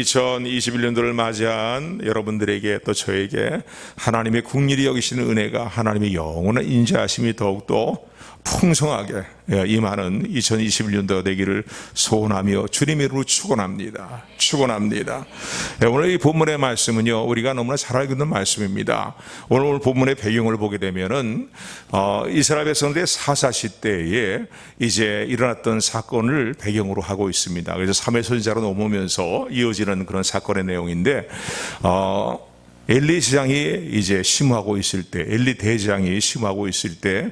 2021년도를 맞이한 여러분들에게 또 저에게 하나님의 긍휼히 여기시는 은혜가, 하나님의 영원한 인자하심이 더욱더 풍성하게 임하는 2021년도가 되기를 소원하며 주님의 이름으로 축원합니다. 오늘 이 본문의 말씀은요, 우리가 너무나 잘 알고 있는 말씀입니다. 오늘 본문의 배경을 보게 되면은 이스라엘 백성들의 사사 시대에 이제 일어났던 사건을 배경으로 하고 있습니다. 그래서 3회 선지자로 넘으면서 이어지는 그런 사건의 내용인데, 엘리 제장이 이제 심호하고 있을 때, 엘리 대장이 심호하고 있을 때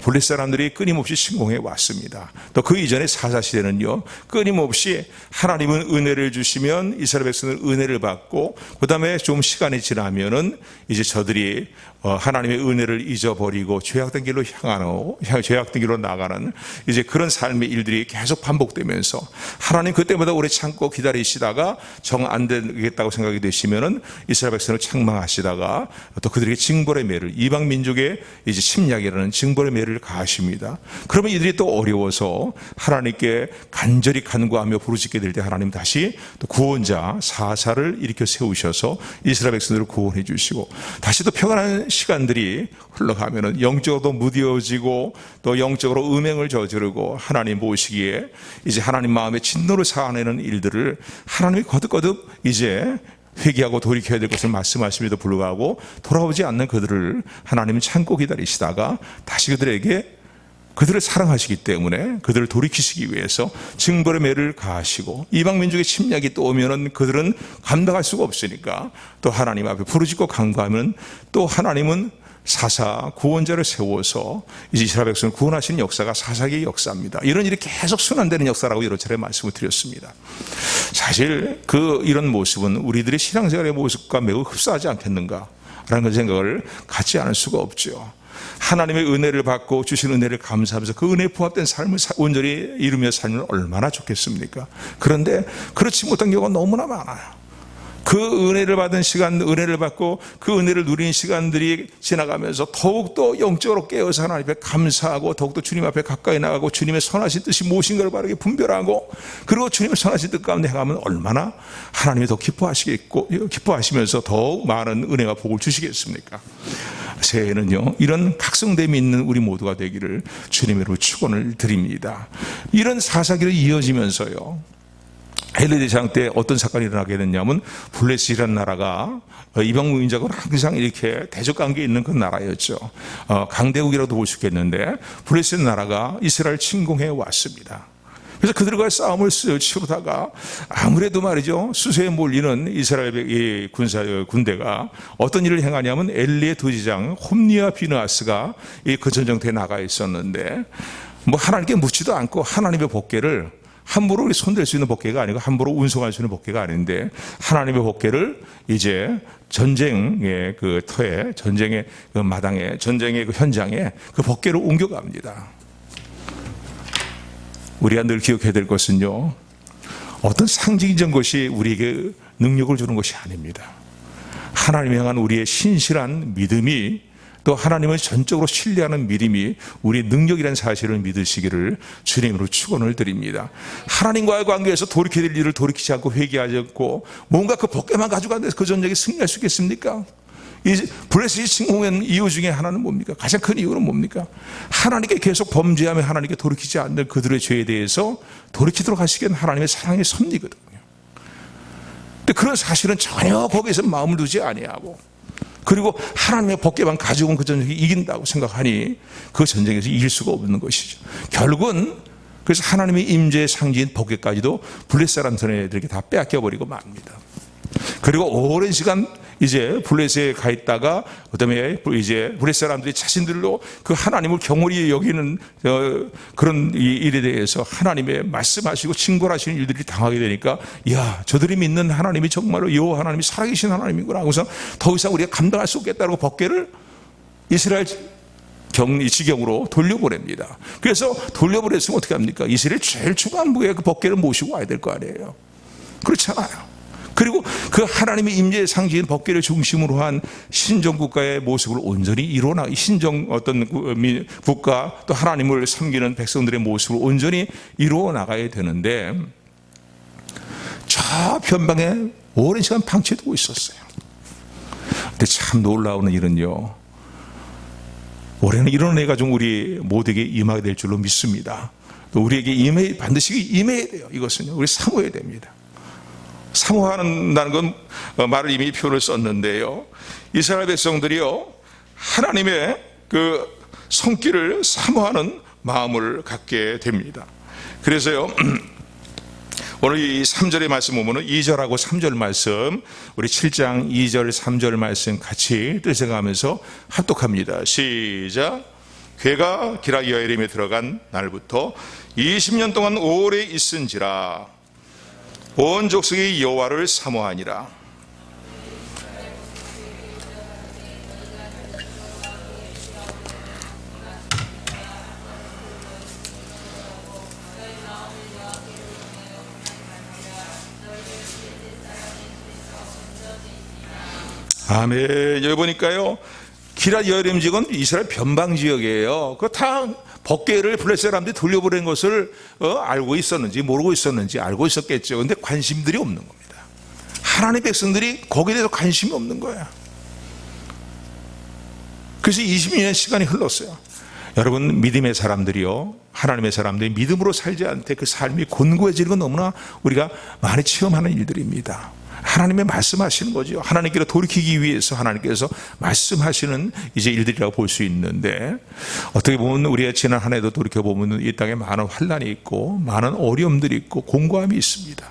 블레셋 사람들이 끊임없이 침공해 왔습니다. 또 그 이전에 사사 시대는요, 끊임없이 하나님은 은혜를 주시면 이스라엘 백성은 은혜를 받고, 그 다음에 좀 시간이 지나면은 이제 저들이 하나님의 은혜를 잊어버리고 죄악된 길로 죄악된 길로 나가는 이제 그런 삶의 일들이 계속 반복되면서, 하나님 그때마다 오래 참고 기다리시다가 정 안 되겠다고 생각이 되시면은 이스라엘 백성을 책망하시다가 또 그들에게 징벌의 매를, 이방 민족의 이제 침략이라는 징벌의 매를 가하십니다. 그러면 이들이 또 어려워서 하나님께 간절히 간구하며 부르짖게 될 때 하나님 다시 또 구원자 사사를 일으켜 세우셔서 이스라엘 백성들을 구원해 주시고, 다시 또 평안한 시간들이 흘러가면은 영적으로도 무뎌지고 또 영적으로 음행을 저지르고 하나님 보시기에 이제 하나님 마음에 진노를 쌓아내는 일들을 하나님이 거듭거듭 이제 회개하고 돌이켜야 될 것을 말씀하심에도 불구하고 돌아오지 않는 그들을 하나님은 참고 기다리시다가 다시 그들을 사랑하시기 때문에 그들을 돌이키시기 위해서 징벌의 매를 가하시고, 이방 민족의 침략이 또 오면은 그들은 감당할 수가 없으니까 또 하나님 앞에 부르짖고 간구하면 또 하나님은 사사 구원자를 세워서 이제 이스라엘 백성을 구원하시는 역사가 사사기의 역사입니다. 이런 일이 계속 순환되는 역사라고 여러 차례 말씀을 드렸습니다. 사실 이런 모습은 우리들의 신앙생활의 모습과 매우 흡사하지 않겠는가라는 생각을 갖지 않을 수가 없죠. 하나님의 은혜를 받고 주신 은혜를 감사하면서 그 은혜에 부합된 삶을 온전히 이루며 살면 얼마나 좋겠습니까? 그런데 그렇지 못한 경우가 너무나 많아요. 그 은혜를 받은 시간, 은혜를 받고 그 은혜를 누리는 시간들이 지나가면서 더욱더 영적으로 깨어서 하나님 앞에 감사하고 더욱더 주님 앞에 가까이 나가고 주님의 선하신 뜻이 무엇인가를 바르게 분별하고, 그리고 주님의 선하신 뜻 가운데 행하면 얼마나 하나님이 더 기뻐하시면서 더욱 많은 은혜와 복을 주시겠습니까? 새해에는요, 이런 각성됨이 있는 우리 모두가 되기를 주님으로 축원을 드립니다. 이런 사사기로 이어지면서요, 엘리 대장 때 어떤 사건이 일어나게 됐냐면, 블레셋이라는 나라가 이방 민족으로 항상 이렇게 대적 관계에 있는 그 나라였죠. 강대국이라도 볼 수 있겠는데, 블레셋 나라가 이스라엘 침공해 왔습니다. 그래서 그들과 싸움을 치르다가 아무래도 말이죠, 수세에 몰리는 이스라엘의 군대가 어떤 일을 행하냐면, 엘리의 두 제장 홈니와 비느하스가 그 전쟁터에 나가 있었는데, 하나님께 묻지도 않고 하나님의 복궤를 함부로 손댈 수 있는 복궤가 아니고 함부로 운송할 수 있는 복궤가 아닌데, 하나님의 복궤를 이제 전쟁의 그 터에, 전쟁의 그 마당에, 전쟁의 그 현장에 그 복궤를 옮겨갑니다. 우리가 늘 기억해야 될 것은요, 어떤 상징적인 것이 우리에게 능력을 주는 것이 아닙니다. 하나님을 향한 우리의 신실한 믿음이, 또 하나님을 전적으로 신뢰하는 믿음이 우리의 능력이라는 사실을 믿으시기를 주님으로 축원을 드립니다. 하나님과의 관계에서 돌이켜야 될 일을 돌이키지 않고 회개하지 않고 뭔가 그 복궤만 가져가는데 그 전쟁에 승리할 수 있겠습니까? 이 블레셋이 침공한 이유 중에 하나는 뭡니까? 가장 큰 이유는 뭡니까? 하나님께 계속 범죄하며 하나님께 돌이키지 않는 그들의 죄에 대해서 돌이키도록 하시기엔 하나님의 사랑의 섭리거든요. 근데 그런 사실은 전혀 거기에서 마음을 두지 아니하고, 그리고 하나님의 복궤만 가지고는 그 전쟁이 이긴다고 생각하니 그 전쟁에서 이길 수가 없는 것이죠. 결국은 그래서 하나님의 임재의 상징인 복궤까지도 블레셋 사람들에게 다 빼앗겨버리고 맙니다. 그리고 오랜 시간 이제 블레셋에 가 있다가 그다음에 이제 블레셋 사람들이 자신들로 그 하나님을 경홀히 여기는 그런 일에 대해서 하나님의 말씀하시고 징벌하시는 일들이 당하게 되니까, 야, 저들이 믿는 하나님이 정말로 여호와 하나님이 살아계신 하나님이구나 하고서 더 이상 우리가 감당할 수 없겠다고 복궤를 이스라엘 지경으로 돌려보냅니다. 그래서 돌려보냈으면 어떻게 합니까? 이스라엘 제일 중앙부에 그 복궤를 모시고 와야 될 거 아니에요. 그렇잖아요. 그리고 그 하나님의 임재의 상징인 법궤를 중심으로 한 신정 국가의 모습을 온전히 이루어나, 신정 어떤 국가 또 하나님을 섬기는 백성들의 모습을 온전히 이루어 나가야 되는데, 저 변방에 오랜 시간 방치해두고 있었어요. 근데 참 놀라운 일은요, 올해는 이런 애가 좀 우리 모두에게 임하게 될 줄로 믿습니다. 또 우리에게 반드시 임해야 돼요. 이것은요, 우리 사모해야 됩니다. 사모한다는 건 말을 이미 표현을 썼는데요, 이스라엘 백성들이요, 하나님의 그 손길을 사모하는 마음을 갖게 됩니다. 그래서요, 오늘 이 3절의 말씀 보면은 2절하고 3절 말씀, 우리 7장 2절 3절 말씀 같이 뜻해가면서 합독합니다. 시작. 괴가 기라 여아림에 들어간 날부터 20년 동안 오래 있은지라 온 족속이 여호와를 사모하니라. 아멘. 여기 보니까요, 기라 여아림 지역은 이스라엘 변방 지역이에요. 그 다 법궤를 블레셋 사람들이 돌려보낸 것을 알고 있었는지 모르고 있었는지 알고 있었겠죠. 근데 관심들이 없는 겁니다. 하나님의 백성들이 거기에 대해서 관심이 없는 거야. 그래서 20년 시간이 흘렀어요. 여러분, 믿음의 사람들이요, 하나님의 사람들이 믿음으로 살지 않되 그 삶이 곤고해지는 건 너무나 우리가 많이 체험하는 일들입니다. 하나님의 말씀하시는 거죠. 하나님께로 돌이키기 위해서 하나님께서 말씀하시는 이제 일들이라고 볼 수 있는데, 어떻게 보면 우리가 지난 한 해도 돌이켜보면 이 땅에 많은 환난이 있고 많은 어려움들이 있고 공고함이 있습니다.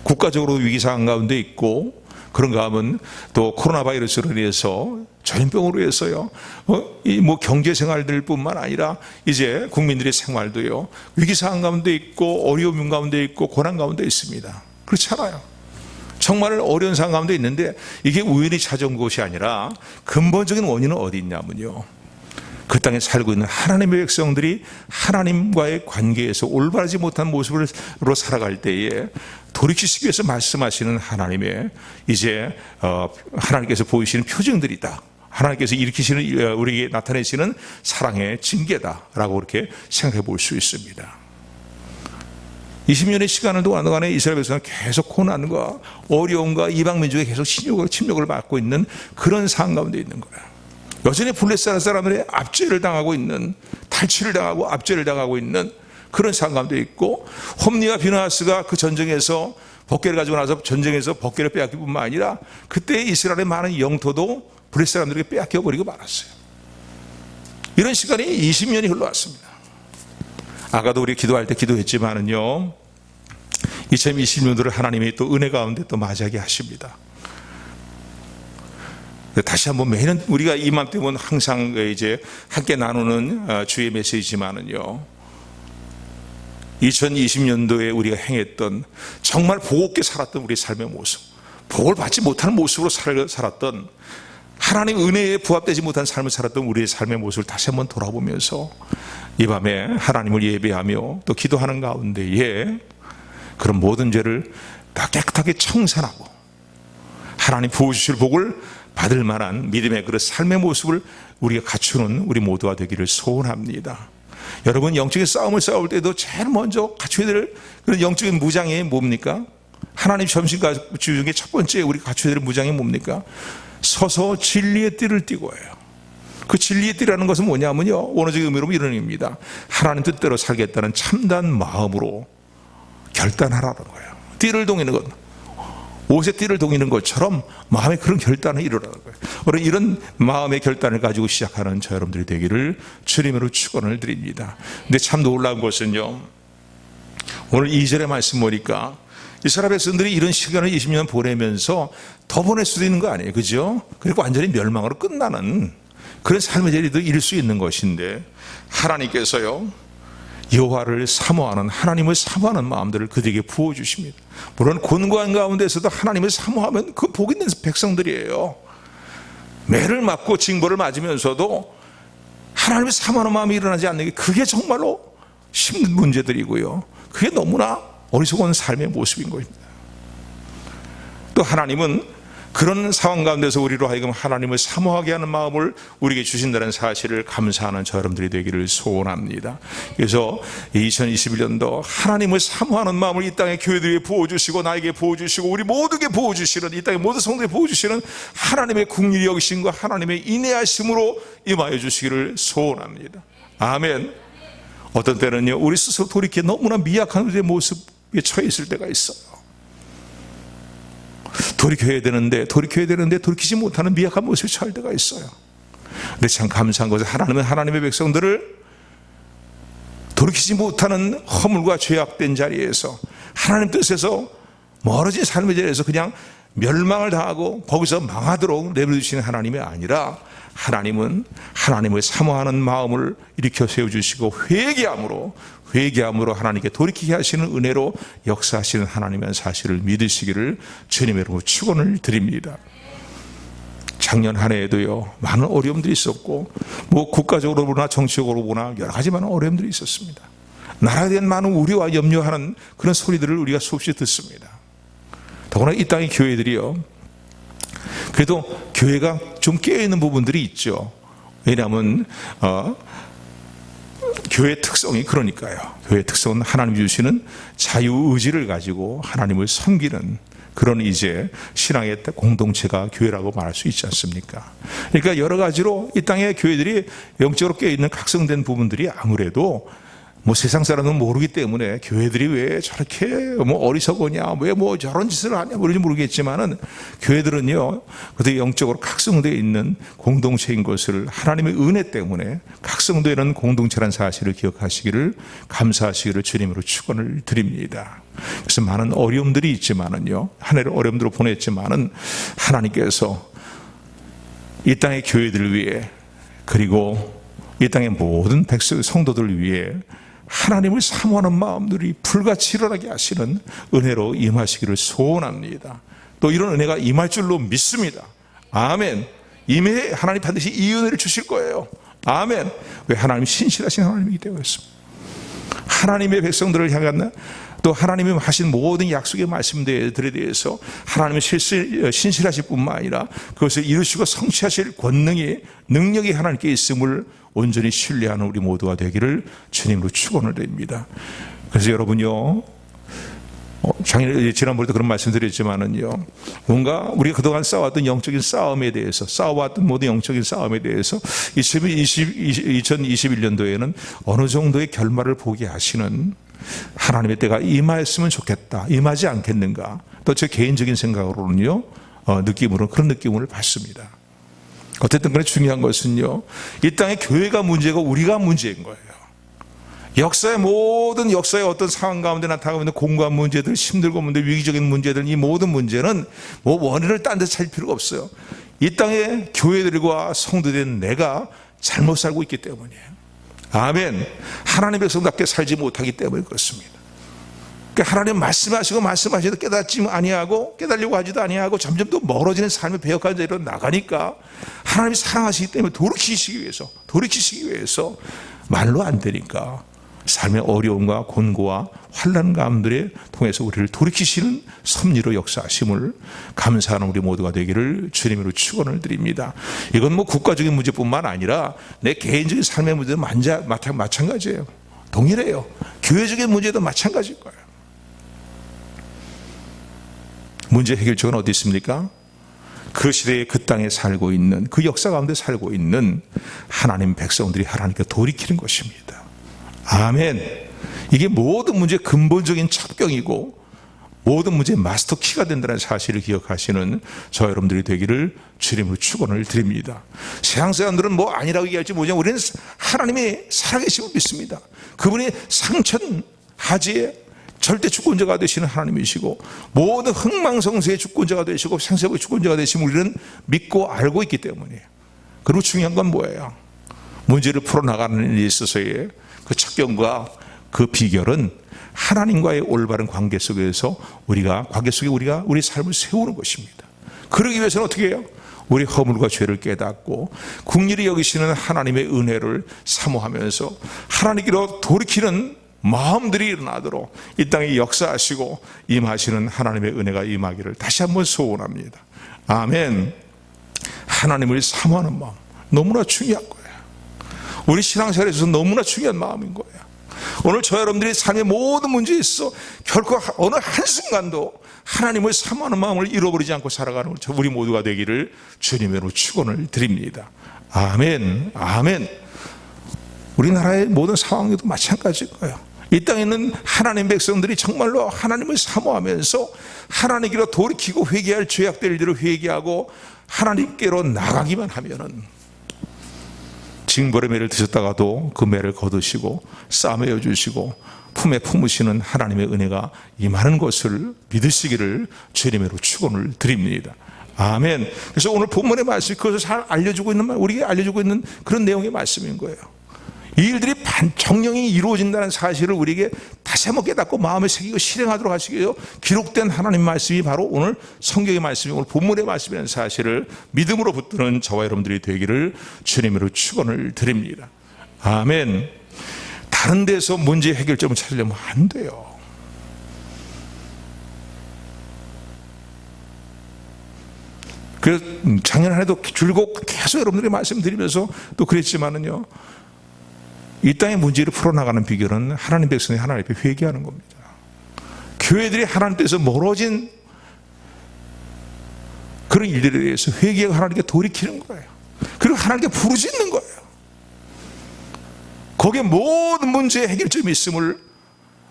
국가적으로 위기상황 가운데 있고, 그런가 하면 또 코로나 바이러스로 인해서 전염병으로 해서요, 뭐 경제 생활들 뿐만 아니라 이제 국민들의 생활도요, 위기상황 가운데 있고 어려움 가운데 있고 고난 가운데 있습니다. 그렇잖아요. 정말 어려운 상황 가운데 있는데 이게 우연히 찾아온 것이 아니라 근본적인 원인은 어디 있냐면요, 그 땅에 살고 있는 하나님의 백성들이 하나님과의 관계에서 올바르지 못한 모습으로 살아갈 때에 돌이키시기 위해서 말씀하시는 하나님의 이제 하나님께서 보이시는 표징들이다. 하나님께서 일으키시는, 우리에게 나타내시는 사랑의 징계다라고 그렇게 생각해 볼 수 있습니다. 20년의 시간을 동안에 이스라엘 백성은 계속 고난과 어려움과 이방 민족에 계속 침략을 받고 있는 그런 상황 가운데 있는 거예요. 여전히 블레셋 사람들의 압제를 당하고 있는, 탈취를 당하고 압제를 당하고 있는 그런 상황 가운데 있고, 홈니와 비나하스가 그 전쟁에서 법궤를 가지고 나서 전쟁에서 법궤를 빼앗길 뿐만 아니라 그때 이스라엘의 많은 영토도 블레셋 사람들에게 빼앗겨 버리고 말았어요. 이런 시간이 20년이 흘러왔습니다. 아까도 우리 기도할 때 기도했지만은요, 2020년도를 하나님이 또 은혜 가운데 또 맞이하게 하십니다. 다시 한번 매년 우리가 이맘때 보면 항상 이제 함께 나누는 주의 메시지지만은요, 2020년도에 우리가 행했던 정말 복 없게 살았던 우리 삶의 모습, 복을 받지 못하는 모습으로 살았던, 하나님 은혜에 부합되지 못한 삶을 살았던 우리의 삶의 모습을 다시 한번 돌아보면서 이 밤에 하나님을 예배하며 또 기도하는 가운데에 그런 모든 죄를 다 깨끗하게 청산하고 하나님 부어주실 복을 받을 만한 믿음의 그런 삶의 모습을 우리가 갖추는 우리 모두가 되기를 소원합니다. 여러분, 영적인 싸움을 싸울 때도 제일 먼저 갖춰야 될 그런 영적인 무장이 뭡니까? 하나님 점심과 주 중에 첫 번째 우리가 갖춰야 될 무장이 뭡니까? 서서 진리의 띠를 띠고 해요. 그 진리의 띠라는 것은 뭐냐면요, 원어적 의미로 이런 의미입니다. 하나님 뜻대로 살겠다는 참된 마음으로 결단하라는 거예요. 띠를 동이는 것, 옷에 띠를 동이는 것처럼 마음의 그런 결단을 이루라는 거예요. 오늘 이런 마음의 결단을 가지고 시작하는 저 여러분들이 되기를 주님으로 축원을 드립니다. 근데 참 놀라운 것은요, 오늘 2절의 말씀 보니까 이스라엘 백성들이 이런 시간을 20년 보내면서 더 보낼 수도 있는 거 아니에요, 그죠? 그리고 완전히 멸망으로 끝나는 그런 삶의 자리도 이룰 수 있는 것인데, 하나님께서요, 여호와를 사모하는, 하나님을 사모하는 마음들을 그들에게 부어주십니다. 물론 곤고한 가운데서도 하나님을 사모하면 그 복 있는 백성들이에요. 매를 맞고 징벌을 맞으면서도 하나님을 사모하는 마음이 일어나지 않는 게, 그게 정말로 힘든 문제들이고요, 그게 너무나 어리석은 삶의 모습인 것입니다. 또 하나님은 그런 상황 가운데서 우리로 하여금 하나님을 사모하게 하는 마음을 우리에게 주신다는 사실을 감사하는 저 여러분들이 되기를 소원합니다. 그래서 2021년도 하나님을 사모하는 마음을 이 땅의 교회들에게 부어주시고 나에게 부어주시고 우리 모두에게 부어주시는, 이 땅의 모든 성도에게 부어주시는 하나님의 긍휼히 여기심과 하나님의 인내하심으로 임하여 주시기를 소원합니다. 아멘. 어떤 때는요, 우리 스스로 돌이키기 너무나 미약한 우리의 모습에 처해 있을 때가 있어요. 돌이켜야 되는데 돌이키지 못하는 미약한 모습에 처할 때가 있어요. 근데 참 감사한 것은 하나님은 하나님의 백성들을 돌이키지 못하는 허물과 죄악된 자리에서 하나님 뜻에서 멀어진 삶의 자리에서 그냥 멸망을 당하고 거기서 망하도록 내버려두시는 하나님이 아니라, 하나님은 하나님을 사모하는 마음을 일으켜 세워주시고 회개함으로 하나님께 돌이키게 하시는 은혜로 역사하시는 하나님의 사실을 믿으시기를 주님의 이름으로 축원을 드립니다. 작년 한 해에도요, 많은 어려움들이 있었고, 국가적으로 보나 정치적으로 보나 여러 가지 많은 어려움들이 있었습니다. 나라에 대한 많은 우려와 염려하는 그런 소리들을 우리가 수없이 듣습니다. 더구나 이 땅의 교회들이요, 그래도 교회가 좀 깨어있는 부분들이 있죠. 왜냐하면 교회의 특성이 그러니까요. 교회의 특성은 하나님이 주시는 자유의지를 가지고 하나님을 섬기는 그런 이제 신앙의 공동체가 교회라고 말할 수 있지 않습니까? 그러니까 여러 가지로 이 땅의 교회들이 영적으로 깨어있는 각성된 부분들이 아무래도 세상 사람은 모르기 때문에 교회들이 왜 저렇게 어리석으냐, 왜 저런 짓을 하냐 모르지 모르겠지만은, 교회들은요, 그들이 영적으로 각성되어 있는 공동체인 것을 하나님의 은혜 때문에 각성되는 공동체라는 사실을 기억하시기를, 감사하시기를 주님으로 축원을 드립니다. 그래서 많은 어려움들이 있지만은요, 한 해를 어려움으로 보냈지만은 하나님께서 이 땅의 교회들을 위해, 그리고 이 땅의 모든 백성 성도들을 위해 하나님을 사모하는 마음들이 불같이 일어나게 하시는 은혜로 임하시기를 소원합니다. 또 이런 은혜가 임할 줄로 믿습니다. 아멘. 임해 하나님 반드시 이 은혜를 주실 거예요. 아멘. 왜? 하나님이 신실하신 하나님이기 때문이었습니다. 하나님의 백성들을 향한, 또 하나님이 하신 모든 약속의 말씀들에 대해서 하나님의 신실하실 뿐만 아니라 그것을 이루시고 성취하실 권능이, 능력이 하나님께 있음을 온전히 신뢰하는 우리 모두가 되기를 주님으로 축원을 드립니다. 그래서 여러분요, 지난번에도 그런 말씀 드렸지만은요, 뭔가 우리가 그동안 싸워왔던 영적인 싸움에 대해서, 싸워왔던 모든 영적인 싸움에 대해서 2021년도에는 어느 정도의 결말을 보게 하시는 하나님의 때가 임하였으면 좋겠다, 임하지 않겠는가, 또 제 개인적인 생각으로는요, 느낌으로 그런 느낌을 받습니다. 어쨌든 간에 중요한 것은요, 이 땅의 교회가 문제고 우리가 문제인 거예요. 모든 역사의 어떤 상황 가운데 나타나고 있는 공고한 문제들, 힘들고 문제들, 위기적인 문제들, 이 모든 문제는 원인을 딴 데서 찾을 필요가 없어요. 이 땅의 교회들과 성도된 내가 잘못 살고 있기 때문이에요. 아멘. 하나님의 백성답게 살지 못하기 때문에 그렇습니다. 그러니까 하나님 말씀하시도 깨달으려고 하지도 아니하고 점점 더 멀어지는 삶의 배역한 자리로 나가니까, 하나님이 사랑하시기 때문에 돌이키시기 위해서 말로 안 되니까 삶의 어려움과 곤고와 환난 가운데 통해서 우리를 돌이키시는 섭리로 역사하심을 감사하는 우리 모두가 되기를 주님으로 축원을 드립니다. 이건 국가적인 문제뿐만 아니라 내 개인적인 삶의 문제도 마찬가지예요. 동일해요. 교회적인 문제도 마찬가지일 거예요. 문제 해결책은 어디 있습니까? 그 시대에 그 땅에 살고 있는, 그 역사 가운데 살고 있는 하나님 백성들이 하나님께 돌이키는 것입니다. 아멘. 이게 모든 문제의 근본적인 첩경이고 모든 문제의 마스터 키가 된다는 사실을 기억하시는 저 여러분들이 되기를 주님으로 축원을 드립니다. 세상 사람들은 아니라고 얘기할지 모르지만 우리는 하나님이 살아계심을 믿습니다. 그분이 상천하지의 절대 주권자가 되시는 하나님이시고 모든 흥망성쇠의 주권자가 되시고 생사의 주권자가 되심을 우리는 믿고 알고 있기 때문이에요. 그리고 중요한 건 뭐예요? 문제를 풀어나가는 데 있어서의 그 척경과 그 비결은 하나님과의 올바른 관계 속에서 우리가 우리 삶을 세우는 것입니다. 그러기 위해서는 어떻게 해요? 우리 허물과 죄를 깨닫고 긍휼히 여기시는 하나님의 은혜를 사모하면서 하나님께로 돌이키는 마음들이 일어나도록 이 땅에 역사하시고 임하시는 하나님의 은혜가 임하기를 다시 한번 소원합니다. 아멘. 하나님을 사모하는 마음 너무나 중요한 거예요. 우리 신앙생활에 있어서 너무나 중요한 마음인 거예요. 오늘 저 여러분들이 삶의 모든 문제에 있어 결코 어느 한순간도 하나님을 사모하는 마음을 잃어버리지 않고 살아가는 우리 모두가 되기를 주님으로 축원을 드립니다. 아멘. 아멘. 우리나라의 모든 상황에도 마찬가지일 거예요. 이 땅에 있는 하나님 백성들이 정말로 하나님을 사모하면서 하나님께로 돌이키고 회개할 죄악될 일들을 회개하고 하나님께로 나가기만 하면은 징벌의 매를 드셨다가도 그 매를 거두시고 싸매어 주시고 품에 품으시는 하나님의 은혜가 임하는 것을 믿으시기를 주님으로 축원을 드립니다. 아멘. 그래서 오늘 본문의 말씀이 그것을 잘 알려주고 있는 우리에게 알려주고 있는 그런 내용의 말씀인 거예요. 이 일들이 정령이 이루어진다는 사실을 우리에게 다시 한번 깨닫고 마음에 새기고 실행하도록 하시기 위해서 기록된 하나님 말씀이 바로 오늘 성경의 말씀이 오늘 본문의 말씀이라는 사실을 믿음으로 붙드는 저와 여러분들이 되기를 주님으로 축원을 드립니다. 아멘. 다른 데서 문제 해결점을 찾으려면 안 돼요. 그래서 작년 한 해도 줄곧 계속 여러분들이 말씀드리면서 또 그랬지만은요, 이 땅의 문제를 풀어나가는 비결은 하나님 백성이 하나님 앞에 회개하는 겁니다. 교회들이 하나님께서 멀어진 그런 일들에 대해서 회개하고 하나님께 돌이키는 거예요. 그리고 하나님께 부르짖는 거예요. 거기에 모든 문제의 해결점이 있음을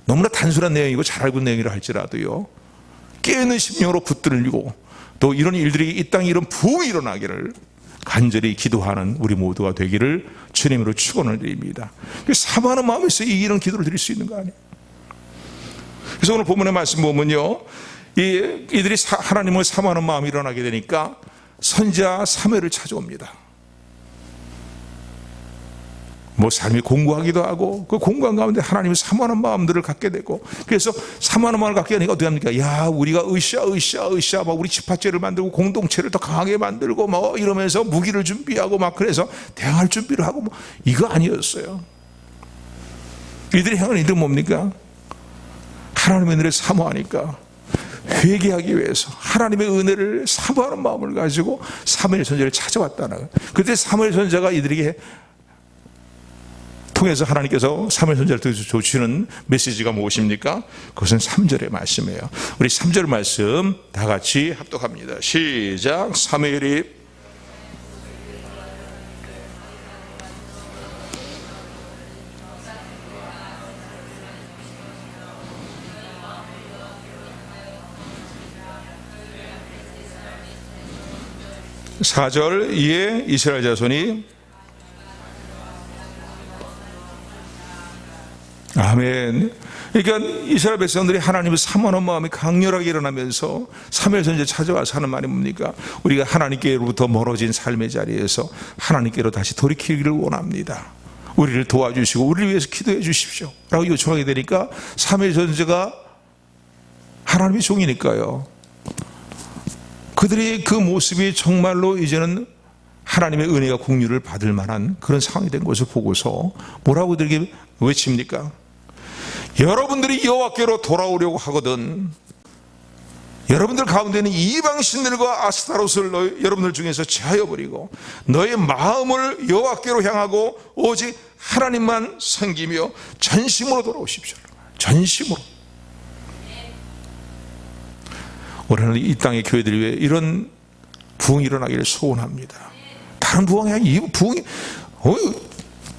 너무나 단순한 내용이고 잘 알고 있는 내용이라 할지라도요, 깨어있는 심령으로 붙들리고 또 이런 일들이 이 땅에 이런 부흥이 일어나기를 간절히 기도하는 우리 모두가 되기를 주님으로 축원을 드립니다. 사모하는 마음에서 이런 기도를 드릴 수 있는 거 아니에요. 그래서 오늘 본문의 말씀 보면요, 이들이 하나님을 사모하는 마음이 일어나게 되니까 선지자 사무엘을 찾아옵니다. 뭐 삶이 공고하기도 하고 그 공고한 가운데 하나님을 사모하는 마음들을 갖게 되고, 그래서 사모하는 마음을 갖게 되니까 어떻게 합니까? 야, 우리가 으쌰 막 우리 집합체를 만들고 공동체를 더 강하게 만들고 뭐 이러면서 무기를 준비하고 막 그래서 대항할 준비를 하고 뭐 이거 아니었어요. 이들이 행하는 일은 뭡니까? 하나님의 은혜를 사모하니까 회개하기 위해서 하나님의 은혜를 사모하는 마음을 가지고 사무엘 선지자를 찾아왔다는 거예요. 그때 사무엘 선지자가 이들에게 통해서 하나님께서 사무엘 선지자를 주시는 메시지가 무엇입니까? 그것은 3절의 말씀이에요. 우리 3절 말씀 다 같이 합독합니다. 시작. 사무엘이 (4절) 이에 이스라엘 자손이 아멘. 그러니까 이스라엘 백성들이 하나님을 사모하는 마음이 강렬하게 일어나면서 사무엘 선지자 찾아와서 하는 말이 뭡니까? 우리가 하나님께로부터 멀어진 삶의 자리에서 하나님께로 다시 돌이키기를 원합니다. 우리를 도와주시고 우리를 위해서 기도해 주십시오 라고 요청하게 되니까 사무엘 선지자가 하나님의 종이니까요, 그들이 그 모습이 정말로 이제는 하나님의 은혜와 긍휼을 받을 만한 그런 상황이 된 것을 보고서 뭐라고 그들에게 외칩니까? 여러분들이 여호와께로 돌아오려고 하거든 여러분들 가운데는 이방신들과 아스타롯을 여러분들 중에서 제하여버리고 너의 마음을 여호와께로 향하고 오직 하나님만 섬기며 전심으로 돌아오십시오. 전심으로. 올해는 이 땅의 교회들 위해 이런 부흥이 일어나기를 소원합니다. 다른 부흥이 아니라 이 부흥이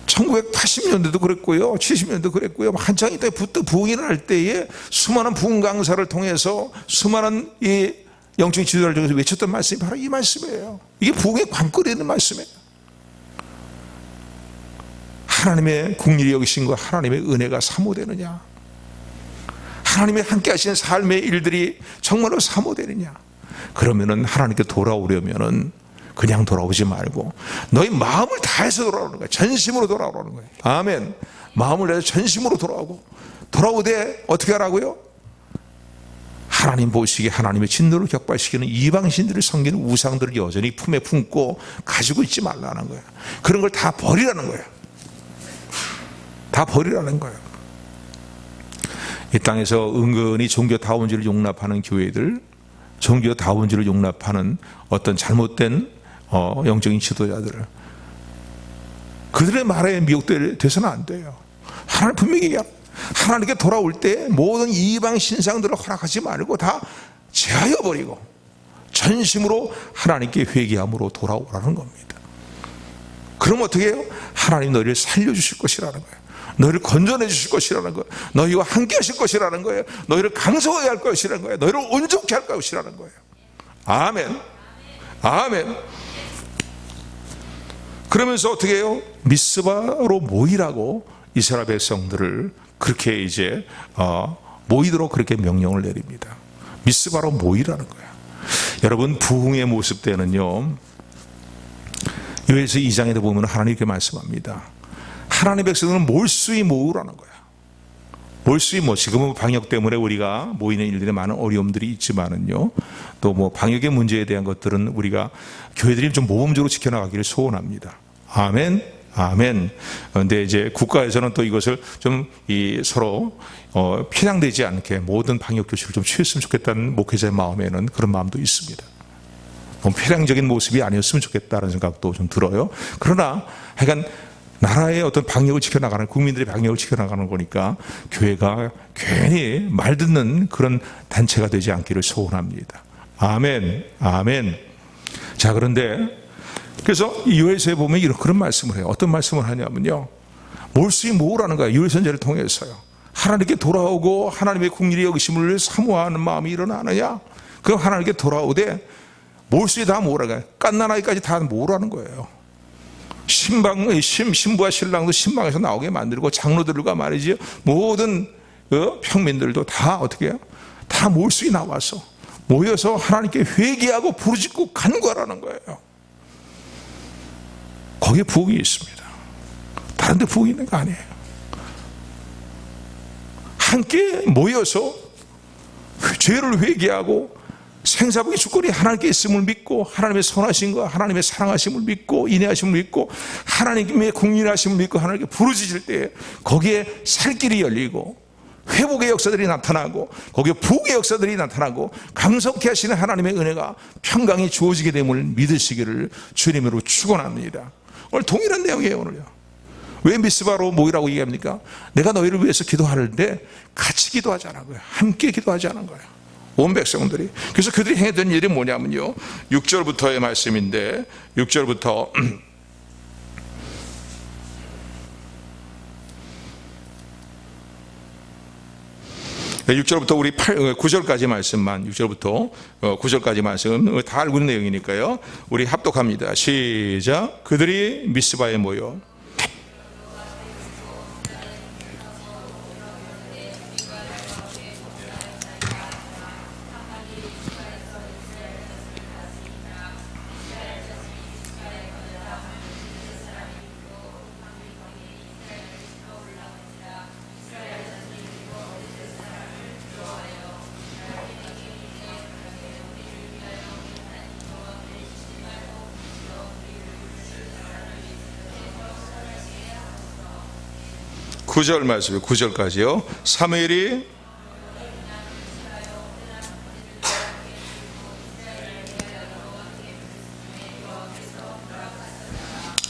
1980년대도 그랬고요, 70년대도 그랬고요. 한창 이때 부흥이 일어날 때에 수많은 부흥 강사를 통해서 수많은 이 영적 지도자를 통해서 외쳤던 말씀이 바로 이 말씀이에요. 이게 부흥의 관건에 있는 말씀이에요. 하나님의 긍휼히 여기신 것, 하나님의 은혜가 사모되느냐, 하나님의 함께 하시는 삶의 일들이 정말로 사모되느냐. 그러면은 하나님께 돌아오려면은 그냥 돌아오지 말고 너희 마음을 다해서 돌아오는 거예요. 전심으로 돌아오는 거예요. 아멘. 마음을 다해서 전심으로 돌아오되 어떻게 하라고요? 하나님 보시기에 하나님의 진노를 격발시키는 이방신들을 섬기는 우상들을 여전히 품에 품고 가지고 있지 말라는 거예요. 그런 걸 다 버리라는 거예요. 다 버리라는 거예요. 이 땅에서 은근히 종교다원주의를 용납하는 교회들, 종교다원주의를 용납하는 어떤 잘못된 영적인 지도자들을, 그들의 말에 미혹돼서는 안 돼요. 하나님 분명히 얘기합니다. 하나님께 돌아올 때 모든 이방 신상들을 허락하지 말고 다 제하여 버리고 전심으로 하나님께 회개함으로 돌아오라는 겁니다. 그럼 어떻게 해요? 하나님 너희를 살려주실 것이라는 거예요. 너희를 건져내 주실 것이라는 거예요. 너희와 함께 하실 것이라는 거예요. 너희를 강성하게 할 것이라는 거예요. 너희를 온전케 할 것이라는 거예요. 아멘. 아멘. 그러면서 어떻게 해요? 미스바로 모이라고 이스라엘 백성들을 그렇게 이제 모이도록 그렇게 명령을 내립니다. 미스바로 모이라는 거예요. 여러분, 부흥의 모습 때는요, 요에서 2장에도 보면 하나님 이렇게 말씀합니다. 하나님의 백성들은 몰수히 모으라는 거야. 몰수히 지금은 방역 때문에 우리가 모이는 일들에 많은 어려움들이 있지만은요, 또 뭐 방역의 문제에 대한 것들은 우리가 교회들이 좀 모범적으로 지켜나가기를 소원합니다. 아멘. 아멘. 그런데 이제 국가에서는 또 이것을 좀 서로 편향되지 않게 모든 방역 조치를 좀 취했으면 좋겠다는 목회자의 마음에는 그런 마음도 있습니다. 너무 편향적인 모습이 아니었으면 좋겠다는 생각도 좀 들어요. 그러나 하여간 나라의 어떤 방역을 지켜나가는, 국민들의 방역을 지켜나가는 거니까 교회가 괜히 말 듣는 그런 단체가 되지 않기를 소원합니다. 아멘. 아멘. 자, 그런데 그래서 이 요엘서에 보면 그런 말씀을 해요. 어떤 말씀을 하냐면요, 몰수히 모으라는 거예요. 유월선제를 통해서요. 하나님께 돌아오고 하나님의 국리의 여기심을 사모하는 마음이 일어나느냐? 그럼 하나님께 돌아오되 몰수히 다 모으라는 거예요. 갓난아기까지 다 모으라는 거예요. 신부와 신랑도 신방에서 나오게 만들고, 장로들과 말이죠, 모든 평민들도 다 어떻게 해요? 다 몰수히 나와서 모여서 하나님께 회개하고 부르짖고 간구하라는 거예요. 거기에 부흥이 있습니다. 다른 데 부흥이 있는 거 아니에요. 함께 모여서 죄를 회개하고 생사복의 주권이 하나님께 있음을 믿고, 하나님의 선하심과 하나님의 사랑하심을 믿고, 인내하심을 믿고, 하나님의 국리하심을 믿고 하나님께 부르짖을 때 거기에 살 길이 열리고 회복의 역사들이 나타나고 거기에 부흥의 역사들이 나타나고 강성케 하시는 하나님의 은혜가 평강이 주어지게 됨을 믿으시기를 주님으로 축원합니다. 오늘 동일한 내용이에요. 오늘요. 왜 미스바로 모이라고 얘기합니까? 내가 너희를 위해서 기도하는데 같이 기도하자는 거예요. 함께 기도하자는 거예요. 온 백성들이. 그래서 그들이 행했던 일이 뭐냐면요, 6절부터의 말씀인데, 6절부터 6절부터 우리 9절까지 말씀만, 6절부터 9절까지 말씀 다 알고 있는 내용이니까요, 우리 합독합니다. 시작. 그들이 미스바에 모여 구절 말씀이에요. 9절까지요. 사무엘이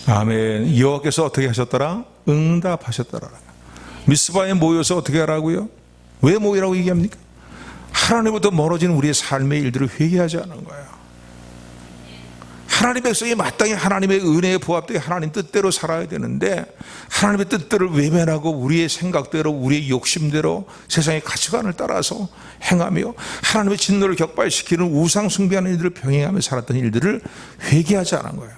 아멘. 여호와께서 어떻게 하셨더라? 응답하셨더라. 미스바에 모여서 어떻게 하라고요? 왜 모이라고 얘기합니까? 하나님부터 멀어지는 우리의 삶의 일들을 회개하지 않은 거예요. 하나님의 백성이 마땅히 하나님의 은혜에 부합되게 하나님 뜻대로 살아야 되는데, 하나님의 뜻대로 외면하고 우리의 생각대로, 우리의 욕심대로 세상의 가치관을 따라서 행하며 하나님의 진노를 격발시키는 우상 숭배하는 일들을 병행하며 살았던 일들을 회개하지 않은 거예요.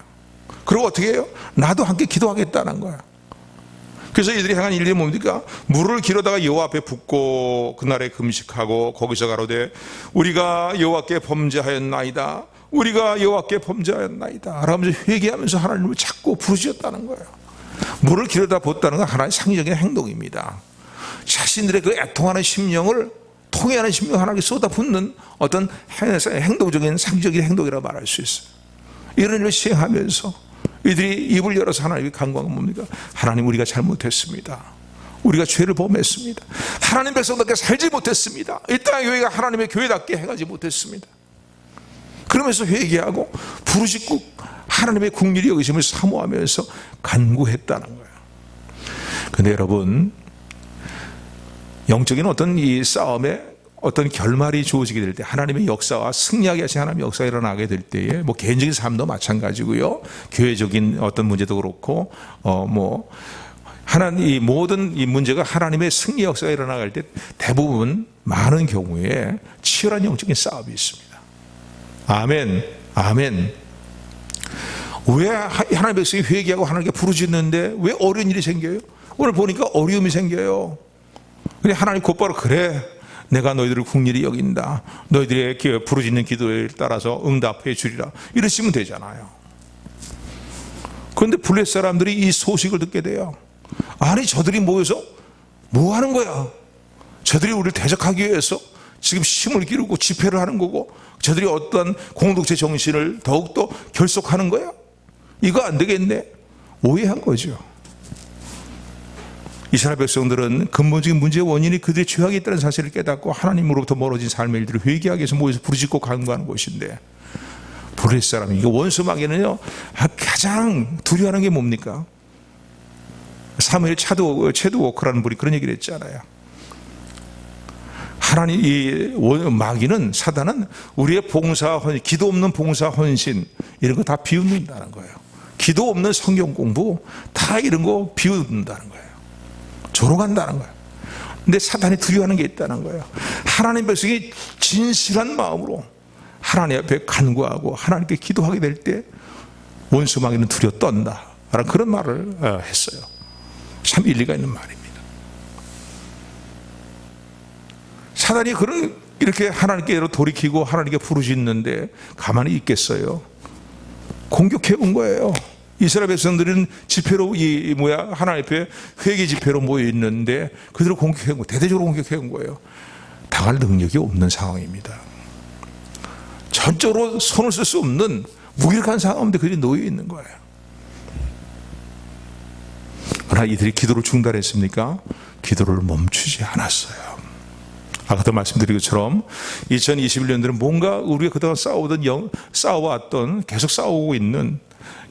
그리고 어떻게 해요? 나도 함께 기도하겠다는 거예요. 그래서 이들이 행한 일이 뭡니까? 물을 기르다가 여호와 앞에 붓고 그날에 금식하고 거기서 가로되 우리가 여호와께 범죄하였나이다. 우리가 여호와께 범죄하였나이다 라면서 회개하면서 하나님을 찾고 부르짖었다는 거예요. 물을 기르다 붓다는 건 하나의 상징적인 행동입니다. 자신들의 그 애통하는 심령을 통해하는 심령 하나님께 쏟아붓는 어떤 행동적인 상징적인 행동이라고 말할 수 있어요. 이런 일을 시행하면서 이들이 입을 열어서 하나님께 간구한 건 뭡니까? 하나님, 우리가 잘못했습니다. 우리가 죄를 범했습니다. 하나님 백성답게 살지 못했습니다. 이 땅의 교회가 하나님의 교회답게 해가지 못했습니다. 그러면서 회개하고 부르짖고 하나님의 긍휼히 여기심을 사모하면서 간구했다는 거예요. 그런데 여러분, 영적인 어떤 이 싸움에 어떤 결말이 주어지게 될 때, 하나님의 역사와 승리하게 하신 하나님의 역사가 일어나게 될 때에, 뭐 개인적인 삶도 마찬가지고요, 교회적인 어떤 문제도 그렇고, 하나님, 이 모든 이 문제가 하나님의 승리 역사가 일어나갈 때 대부분 많은 경우에 치열한 영적인 싸움이 있습니다. 아멘, 아멘. 왜 하나님의 백성이 회개하고 하나님께 부르짖는데 왜 어려운 일이 생겨요? 오늘 보니까 어려움이 생겨요. 근데 하나님 곧바로 그래, 내가 너희들을 긍휼히 여긴다, 너희들의 부르짖는 기도에 따라서 응답해 주리라, 이러시면 되잖아요. 그런데 블레 사람들이 이 소식을 듣게 돼요. 아니, 저들이 모여서 뭐 하는 거야? 저들이 우리를 대적하기 위해서 지금 힘을 기르고 집회를 하는 거고, 저들이 어떠한 공동체 정신을 더욱더 결속하는 거야? 이거 안 되겠네. 오해한 거죠. 이스라엘 백성들은 근본적인 문제의 원인이 그들의 죄악이 있다는 사실을 깨닫고 하나님으로부터 멀어진 삶의 일들을 회개하기 위해서 모여서 부르짖고 간구하는 것인데, 블레 사람이, 이거 원수 마귀는요, 가장 두려워하는 게 뭡니까? 사무엘 체드워크라는 분이 그런 얘기를 했잖아요. 하나님, 이 마귀는, 사단은 우리의 기도 없는 봉사 헌신, 이런 거 다 비웃는다는 거예요. 기도 없는 성경 공부, 다 이런 거 비웃는다는 거예요. 조롱한다는 거예요. 근데 사단이 두려워하는 게 있다는 거예요. 하나님 백성이 진실한 마음으로 하나님 앞에 간구하고 하나님께 기도하게 될 때 원수 마귀는 두려워 떤다, 라는 그런 말을 했어요. 참 일리가 있는 말입니다. 사단이 이렇게 하나님께 돌이키고 하나님께 부르짖는데 가만히 있겠어요? 공격해 온 거예요. 이스라엘 백성들은 집회로 하나님 앞에 회개 집회로 모여 있는데 그들을 공격해 온 거예요. 대대적으로 공격해 온 거예요. 당할 능력이 없는 상황입니다. 전적으로 손을 쓸 수 없는 무기력한 상황인데 그들이 놓여 있는 거예요. 그러나 이들이 기도를 중단했습니까? 기도를 멈추지 않았어요. 아까도 말씀드린 것처럼 2021년들은 뭔가 우리가 그동안 싸워왔던, 계속 싸우고 있는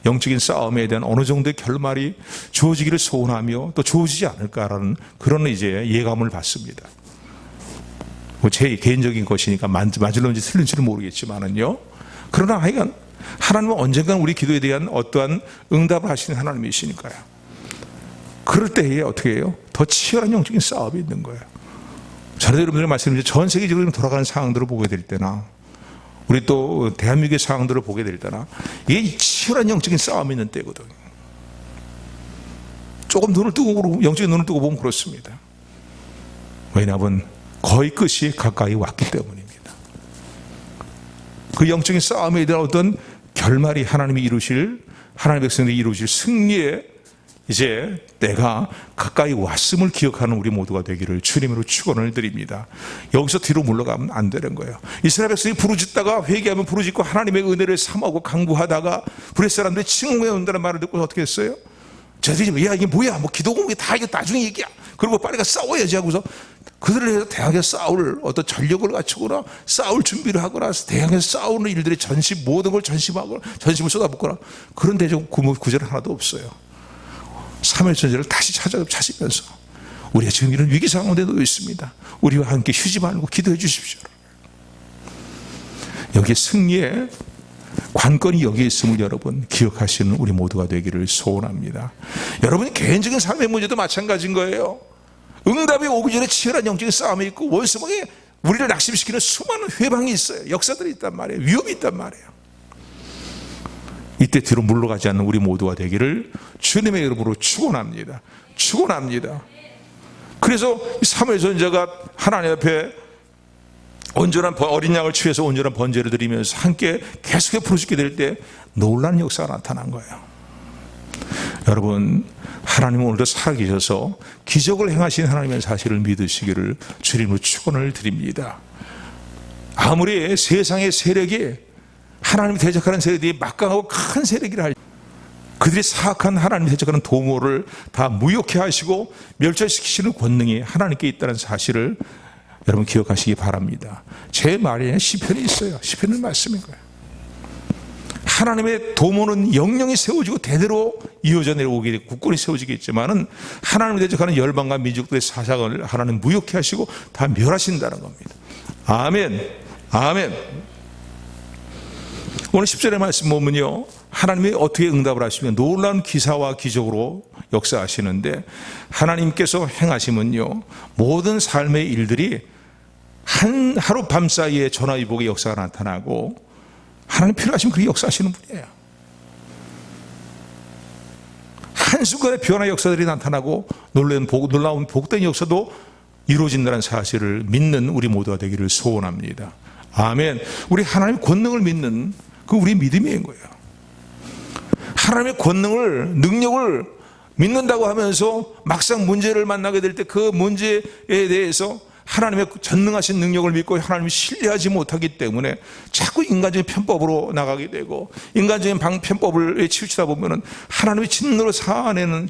영적인 싸움에 대한 어느 정도의 결말이 주어지기를 소원하며 또 주어지지 않을까라는 그런 이제 예감을 받습니다. 제 개인적인 것이니까 맞을런지 틀린지는 모르겠지만은요. 그러나 하여간 하나님은 언젠간 우리 기도에 대한 어떠한 응답을 하시는 하나님이시니까요. 그럴 때에 어떻게 해요? 더 치열한 영적인 싸움이 있는 거예요. 저는 여러분들 말씀드린 전 세계적으로 돌아가는 상황들을 보게 될 때나, 우리 또 대한민국의 상황들을 보게 될 때나, 이게 치열한 영적인 싸움이 있는 때거든요. 조금 영적인 눈을 뜨고 보면 그렇습니다. 왜냐하면 거의 끝이 가까이 왔기 때문입니다. 그 영적인 싸움에 대한 어떤 결말이 하나님의 백성들이 이루실 승리의 이제 때가 가까이 왔음을 기억하는 우리 모두가 되기를 주님으로 축원을 드립니다. 여기서 뒤로 물러가면 안 되는 거예요. 이스라엘 백성이 부르짖다가 회개하면 부르짖고 하나님의 은혜를 삼하고 간구하다가 블레 사람들이 칭송해 온다는 말을 듣고 어떻게 했어요? 저들이 야, 이게 뭐야, 뭐 기도 공부 다 이거 나중에 얘기야, 그리고 빨리 가 싸워야지 하고서 그들을 위해서 대항해 싸울 어떤 전력을 갖추거나 싸울 준비를 하거나 대항해 싸우는 일들의 모든 걸 전심을 쏟아붓거나 그런 대적 구절은 하나도 없어요. 사무엘 선지자를 다시 찾으면서 우리가 지금 이런 위기 상황에 놓여 있습니다. 우리와 함께 쉬지 말고 기도해 주십시오. 여기 승리의 관건이 여기에 있음을 여러분 기억하시는 우리 모두가 되기를 소원합니다. 여러분 개인적인 삶의 문제도 마찬가지인 거예요. 응답이 오기 전에 치열한 영적인 싸움이 있고 원수막에 우리를 낙심시키는 수많은 회방이 있어요. 역사들이 있단 말이에요. 위험이 있단 말이에요. 이때 뒤로 물러가지 않는 우리 모두가 되기를 주님의 이름으로 축원합니다. 축원합니다. 그래서 사무엘 선지자가 하나님 앞에 온전한 어린 양을 취해서 온전한 번제를 드리면서 함께 계속해 부르짖게 될 때 놀라는 역사가 나타난 거예요. 여러분, 하나님은 오늘도 살아계셔서 기적을 행하신 하나님의 사실을 믿으시기를 주님으로 축원을 드립니다. 아무리 세상의 세력이 하나님을 대적하는 세력이 막강하고 큰 세력이라 할지라도 그들이 사악한 하나님을 대적하는 도모를 다 무효케 하시고 멸절시키시는 권능이 하나님께 있다는 사실을 여러분 기억하시기 바랍니다. 제 말에 시편이 있어요. 시편은 말씀인 거예요. 하나님의 도모는 영영이 세워지고 대대로 이어져 내려오게 되고 국권이 세워지겠지만은 하나님을 대적하는 열방과 민족들의 사상을 하나님 무효케 하시고 다 멸하신다는 겁니다. 아멘. 아멘. 오늘 10절의 말씀 보면요, 하나님이 어떻게 응답을 하시면 놀라운 기사와 기적으로 역사하시는데, 하나님께서 행하시면요 모든 삶의 일들이 한 하루 밤 사이에 전화위복의 역사가 나타나고, 하나님 필요하시면 그렇게 역사하시는 분이에요. 한순간에 변화의 역사들이 나타나고 놀라운 복된 역사도 이루어진다는 사실을 믿는 우리 모두가 되기를 소원합니다. 아멘. 우리 하나님의 권능을 믿는 그 우리 믿음인 거예요. 하나님의 권능을, 능력을 믿는다고 하면서 막상 문제를 만나게 될 때 그 문제에 대해서 하나님의 전능하신 능력을 믿고 하나님을 신뢰하지 못하기 때문에 자꾸 인간적인 편법으로 나가게 되고, 인간적인 편법을 치우치다 보면 하나님의 진노로 자아내는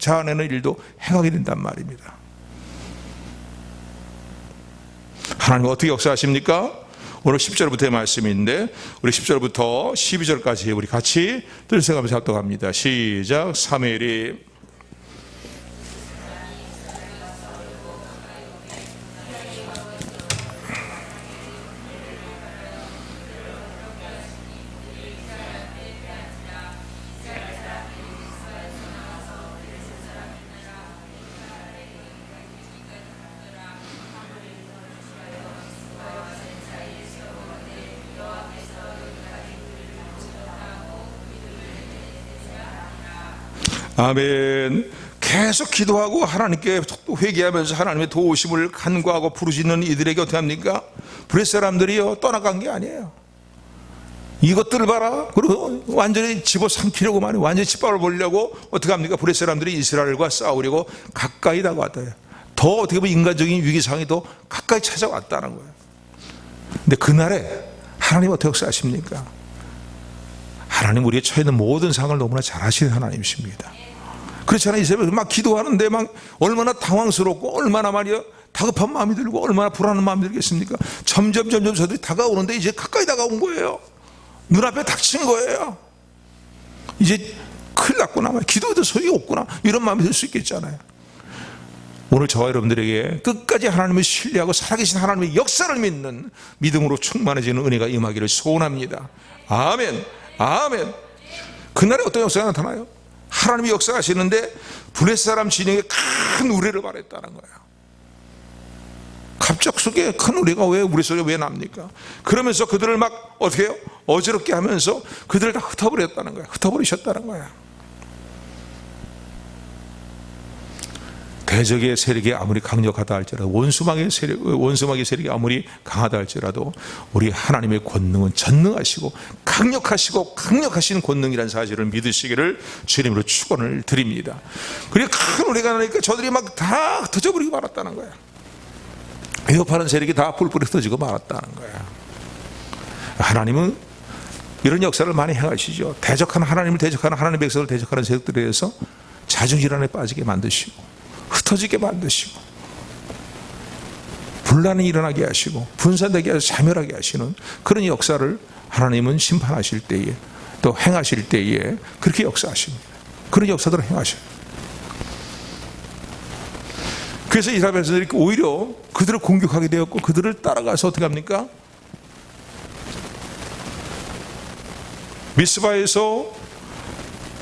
일도 행하게 된단 말입니다. 하나님 어떻게 역사하십니까? 오늘 10절부터의 말씀인데, 우리 10절부터 12절까지 우리 같이 들썩하면서 합독합니다. 시작. 사무엘이 아멘. 계속 기도하고 하나님께 회개하면서 하나님의 도우심을 간구하고 부르짖는 이들에게 어떻게 합니까? 브렛 사람들이요 떠나간 게 아니에요. 이것들을 봐라. 그리고 완전히 집어삼키려고 많이 완전히 짓밟아 보려고 어떻게 합니까? 브렛 사람들이 이스라엘과 싸우려고 가까이 다가왔다. 더 어떻게 보면 인간적인 위기상이 더 가까이 찾아왔다는 거예요. 근데 그날에 하나님 어떻게 역사하십니까? 하나님 우리의 처해 있는 모든 상황을 너무나 잘 아시는 하나님이십니다. 그렇잖아요. 이스라엘 막 기도하는데 막 얼마나 당황스럽고 얼마나 말이야 다급한 마음이 들고 얼마나 불안한 마음이 들겠습니까? 점점 저들이 다가오는데 이제 가까이 다가온 거예요. 눈앞에 닥친 거예요. 이제 큰일 났구나, 기도해도 소용이 없구나, 이런 마음이 들 수 있겠잖아요. 오늘 저와 여러분들에게 끝까지 하나님을 신뢰하고 살아계신 하나님의 역사를 믿는 믿음으로 충만해지는 은혜가 임하기를 소원합니다. 아멘. 아멘. 그날에 어떤 역사가 나타나요? 하나님이 역사하시는데 블레셋 사람 진영에 큰 우레를 발했다는 거예요. 갑작스럽게 큰 우레가 왜 우리 속에 왜 납니까? 그러면서 그들을 막 어떻게 해요? 어지럽게 하면서 그들을 다 흩어버렸다는 거예요. 흩어버리셨다는 거예요. 대적의 세력이 아무리 강력하다 할지라도, 원수막의 세력이 아무리 강하다 할지라도 우리 하나님의 권능은 전능하시고 강력하신 권능이라는 사실을 믿으시기를 주님으로 축원을 드립니다. 그리고 큰 우레가 나니까 저들이 막 다 흩어져버리고 말았다는 거야. 위협하는 세력이 다 뿔뿔이 흩어지고 말았다는 거야. 하나님은 이런 역사를 많이 행하시죠. 하나님을 대적하는 하나님의 백성을 대적하는 세력들에 대해서 자중질환에 빠지게 만드시고 흩어지게 만드시고 분란이 일어나게 하시고 분산되게 하시고 자멸하게 하시는 그런 역사를 하나님은 심판하실 때에 또 행하실 때에 그렇게 역사하십니다. 그런 역사들을 행하셔요. 그래서 이스라엘 백성들이 오히려 그들을 공격하게 되었고 그들을 따라가서 어떻게 합니까? 미스바에서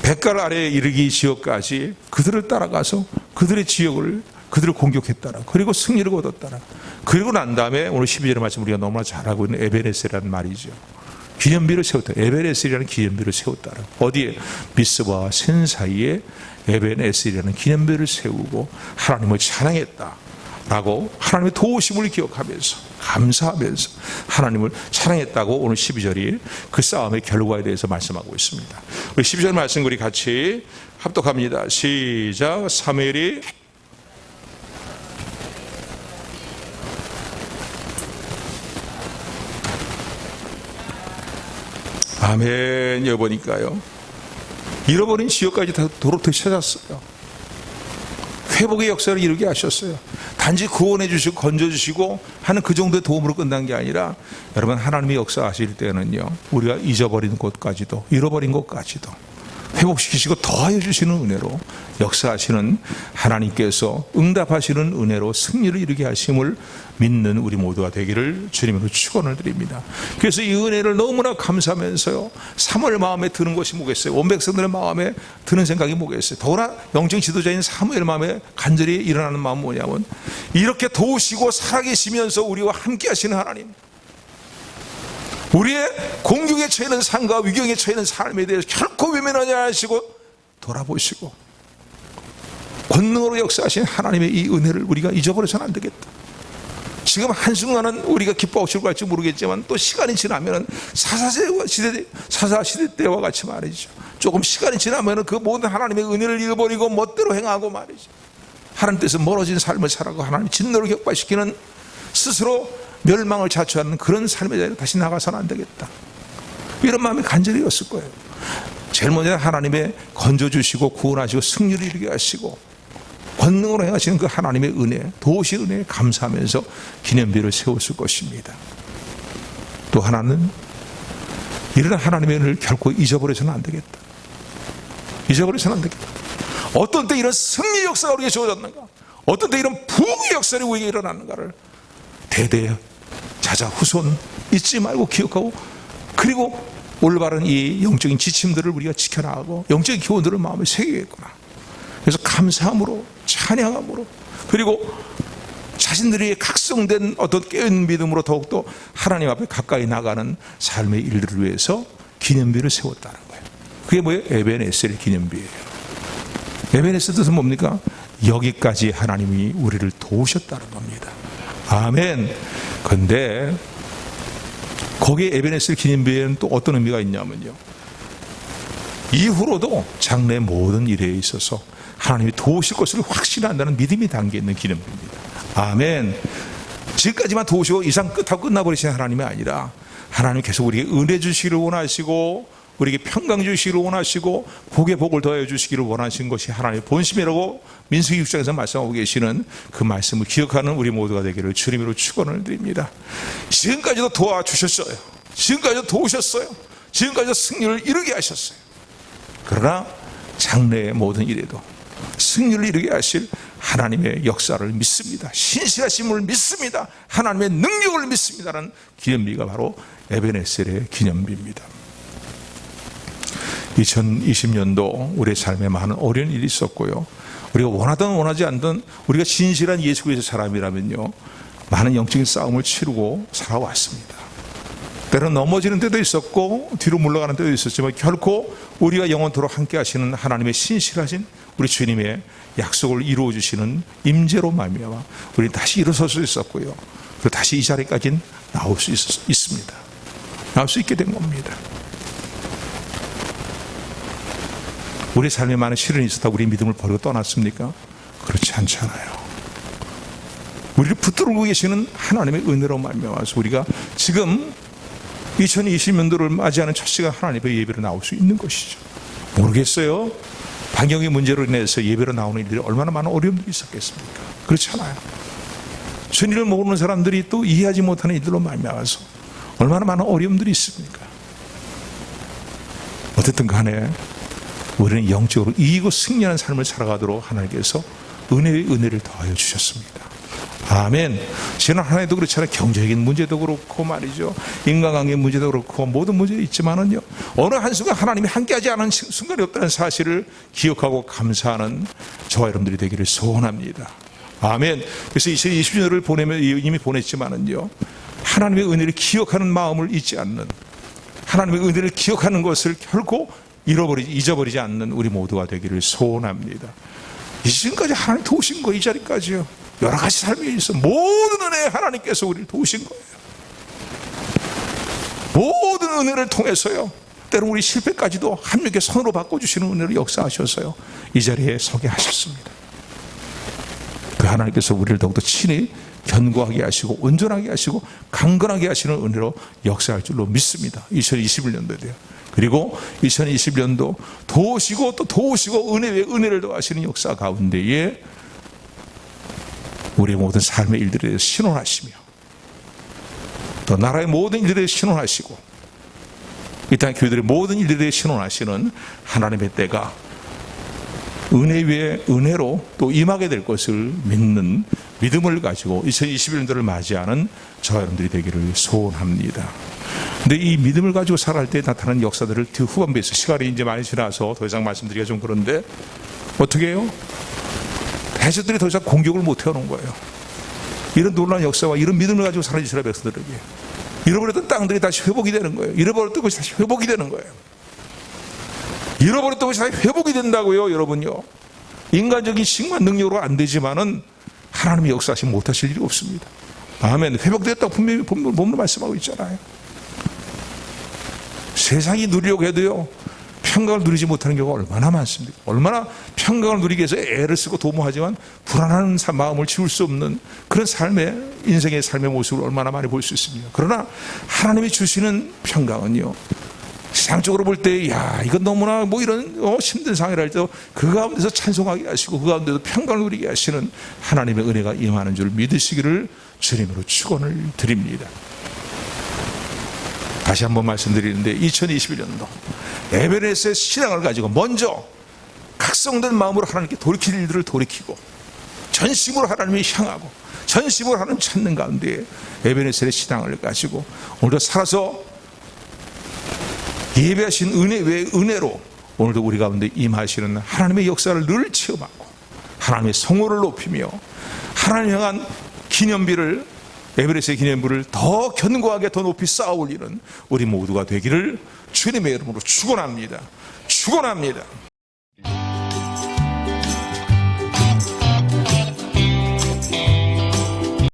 백갈 아래에 이르기 지역까지 그들을 따라가서 그들의 지역을 그들을 공격했다라. 그리고 승리를 거뒀다라. 그리고 난 다음에 오늘 12절의 말씀 우리가 너무나 잘 알고 있는 에베네스라는 말이죠. 기념비를 세웠다. 에베네스라는 기념비를 세웠다라. 어디에? 미스바와 센 사이에 에베네스라는 기념비를 세우고 하나님을 찬양했다 라고 하나님의 도우심을 기억하면서 감사하면서 하나님을 찬양했다고 오늘 12절이 그 싸움의 결과에 대해서 말씀하고 있습니다. 우리 12절 말씀 우리 같이 합독합니다. 시작. 사무엘이 아멘. 여보니까요 잃어버린 지역까지 다 도로터 찾았어요. 회복의 역사를 이루게 하셨어요. 단지 구원해 주시고 건져 주시고 하는 그 정도의 도움으로 끝난 게 아니라 여러분, 하나님의 역사하실 때는요, 우리가 잊어버린 곳까지도, 잃어버린 곳까지도 회복시키시고 더하여 주시는 은혜로 역사하시는 하나님께서 응답하시는 은혜로 승리를 이루게 하심을 믿는 우리 모두가 되기를 주님으로 축원을 드립니다. 그래서 이 은혜를 너무나 감사하면서요, 사무엘 마음에 드는 것이 뭐겠어요? 온 백성들의 마음에 드는 생각이 뭐겠어요? 더구나 영적 지도자인 사무엘 마음에 간절히 일어나는 마음은 뭐냐면, 이렇게 도우시고 살아계시면서 우리와 함께 하시는 하나님, 우리의 공격에 처해는 삶과 위경에 처해는 삶에 대해서 결코 외면하지 않으시고 돌아보시고 권능으로 역사하신 하나님의 이 은혜를 우리가 잊어버려서는 안 되겠다. 지금 한순간은 우리가 기뻐하시고 갈지 모르겠지만 또 시간이 지나면 사사시대 때와 같이 말이죠, 조금 시간이 지나면 그 모든 하나님의 은혜를 잃어버리고 멋대로 행하고 말이죠, 하나님 뜻에서 멀어진 삶을 살아가고 하나님의 진노를 격발시키는, 스스로 멸망을 자초하는 그런 삶의 자리로 다시 나가서는 안 되겠다, 이런 마음이 간절히였을 거예요. 제일 먼저 하나님의 건져주시고 구원하시고 승리를 이루게 하시고 권능으로 행하시는 그 하나님의 은혜, 도우신 은혜에 감사하면서 기념비를 세웠을 것입니다. 또 하나는 이런 하나님의 은혜를 결코 잊어버려서는 안 되겠다. 잊어버려서는 안 되겠다. 어떤 때 이런 승리 역사가 우리에게 주어졌는가, 어떤 때 이런 부흥의 역사가 우리에게 일어났는가를 대대 자자 후손 잊지 말고 기억하고, 그리고 올바른 이 영적인 지침들을 우리가 지켜나가고 영적인 기원들을 마음에 새기겠구나. 그래서 감사함으로, 찬양함으로, 그리고 자신들이 각성된 어떤 깨어있는 믿음으로 더욱더 하나님 앞에 가까이 나가는 삶의 일들을 위해서 기념비를 세웠다는 거예요. 그게 뭐예요? 에벤에셀 기념비예요. 에벤에셀 뜻은 뭡니까? 여기까지 하나님이 우리를 도우셨다는 겁니다. 아멘. 그런데 거기에 에벤에셀 기념비에는 또 어떤 의미가 있냐면요, 이후로도 장래 모든 일에 있어서 하나님이 도우실 것을 확신한다는 믿음이 담겨있는 기념비입니다. 아멘. 지금까지만 도우시고 이상 끝하고 끝나버리신 하나님이 아니라, 하나님 계속 우리에게 은혜 주시기를 원하시고 우리에게 평강 주시기를 원하시고 복에 복을 더해 주시기를 원하신 것이 하나님의 본심이라고 민수기 6장에서 말씀하고 계시는 그 말씀을 기억하는 우리 모두가 되기를 주님으로 축원을 드립니다. 지금까지도 도와주셨어요. 지금까지도 도우셨어요. 지금까지도 승리를 이루게 하셨어요. 그러나 장래의 모든 일에도 승리를 이루게 하실 하나님의 역사를 믿습니다. 신실하심을 믿습니다. 하나님의 능력을 믿습니다라는 기념비가 바로 에벤에셀의 기념비입니다. 2020년도 우리의 삶에 많은 어려운 일이 있었고요, 우리가 원하든 원하지 않든 우리가 진실한 예수 그리스도의 사람이라면요, 많은 영적인 싸움을 치르고 살아왔습니다. 때로는 넘어지는 때도 있었고 뒤로 물러가는 때도 있었지만 결코 우리가 영원토록 함께 하시는 하나님의 신실하신 우리 주님의 약속을 이루어 주시는 임재로 말미암아 우리는 다시 일어설 수 있었고요, 그리고 다시 이 자리까지 나올 수 있습니다. 나올 수 있게 된 겁니다. 우리 삶에 많은 시련이 있었다고 우리 믿음을 버리고 떠났습니까? 그렇지 않잖아요. 우리를 붙들고 계시는 하나님의 은혜로 말미암아서 우리가 지금 2020년도를 맞이하는 첫 시간 하나님의 예배로 나올 수 있는 것이죠. 모르겠어요. 방역의 문제로 인해서 예배로 나오는 일들이 얼마나 많은 어려움들이 있었겠습니까? 그렇잖아요. 주님을 모르는 사람들이 또 이해하지 못하는 일들로 말미암아서 얼마나 많은 어려움들이 있습니까? 어쨌든 간에 우리는 영적으로 이기고 승리하는 삶을 살아가도록 하나님께서 은혜의 은혜를 더하여 주셨습니다. 아멘. 지난 한 해도 그렇잖아요. 경제적인 문제도 그렇고 말이죠, 인간관계 문제도 그렇고 모든 문제도 있지만은요, 어느 한순간 하나님이 함께하지 않은 순간이 없다는 사실을 기억하고 감사하는 저와 여러분들이 되기를 소원합니다. 아멘. 그래서 2020년을 보내면 이미 보냈지만은요, 하나님의 은혜를 기억하는 마음을 잊지 않는, 하나님의 은혜를 기억하는 것을 결코 잊어버리지 않는 우리 모두가 되기를 소원합니다. 지금까지 하나님 도우신 거, 이 자리까지요, 여러 가지 삶에 있어 모든 은혜에 하나님께서 우리를 도우신 거예요. 모든 은혜를 통해서요, 때로 우리 실패까지도 하나님께 손으로 바꿔주시는 은혜를 역사하셔서요, 이 자리에 서게 하셨습니다. 그 하나님께서 우리를 더욱더 친히 견고하게 하시고 온전하게 하시고 강건하게 하시는 은혜로 역사할 줄로 믿습니다. 2021년도에도요. 그리고 2021년도 도우시고 또 도우시고 은혜 위에 은혜를 더하시는 역사 가운데에 우리의 모든 삶의 일들에 대해서 신원하시며 또 나라의 모든 일들에 대해서 신원하시고 이 땅 교회들의 모든 일들에 대해서 신원하시는 하나님의 때가 은혜 위에 은혜로 또 임하게 될 것을 믿는 믿음을 가지고 2021년도를 맞이하는 저와 여러분들이 되기를 소원합니다. 근데 이 믿음을 가지고 살아갈 때 나타나는 역사들을 뒤 후반부에서 시간이 이제 많이 지나서 더 이상 말씀드리기가 좀 그런데 어떻게 해요? 대적들이 더 이상 공격을 못 해오는 거예요. 이런 놀라운 역사와 이런 믿음을 가지고 살아진 이스라엘 백성들에게 잃어버렸던 땅들이 다시 회복이 되는 거예요. 잃어버렸던 것이 다시 회복이 되는 거예요. 잃어버렸던 것이 다시 회복이 된다고요, 여러분요. 인간적인 힘과 능력으로 안 되지만은 하나님의 역사하시면 못하실 일이 없습니다. 아멘. 회복되었다고 분명히 본문으로 말씀하고 있잖아요. 세상이 누리려고 해도요, 평강을 누리지 못하는 경우가 얼마나 많습니까? 얼마나 평강을 누리기 위해서 애를 쓰고 도모하지만 불안한 마음을 지울 수 없는 그런 인생의 삶의 모습을 얼마나 많이 볼 수 있습니다. 그러나 하나님이 주시는 평강은요, 세상적으로 볼 때, 야, 이건 너무나 이런 힘든 상황이라 할지라도 그 가운데서 찬송하게 하시고 그 가운데서 평강을 누리게 하시는 하나님의 은혜가 임하는 줄 믿으시기를 주님으로 축원을 드립니다. 다시 한번 말씀드리는데 2021년도 에베레스트의 신앙을 가지고 먼저 각성된 마음으로 하나님께 돌이킬 일들을 돌이키고 전심으로 하나님을 향하고 전심으로 하나님 찾는 가운데 에베레스트의 신앙을 가지고 오늘도 살아서 예배하신 은혜 외의 은혜로 오늘도 우리 가운데 임하시는 하나님의 역사를 늘 체험하고 하나님의 성호를 높이며 하나님 향한 기념비를 에베레스트의 기념비를 더 견고하게 더 높이 쌓아 올리는 우리 모두가 되기를 주님의 이름으로 축원합니다. 축원합니다.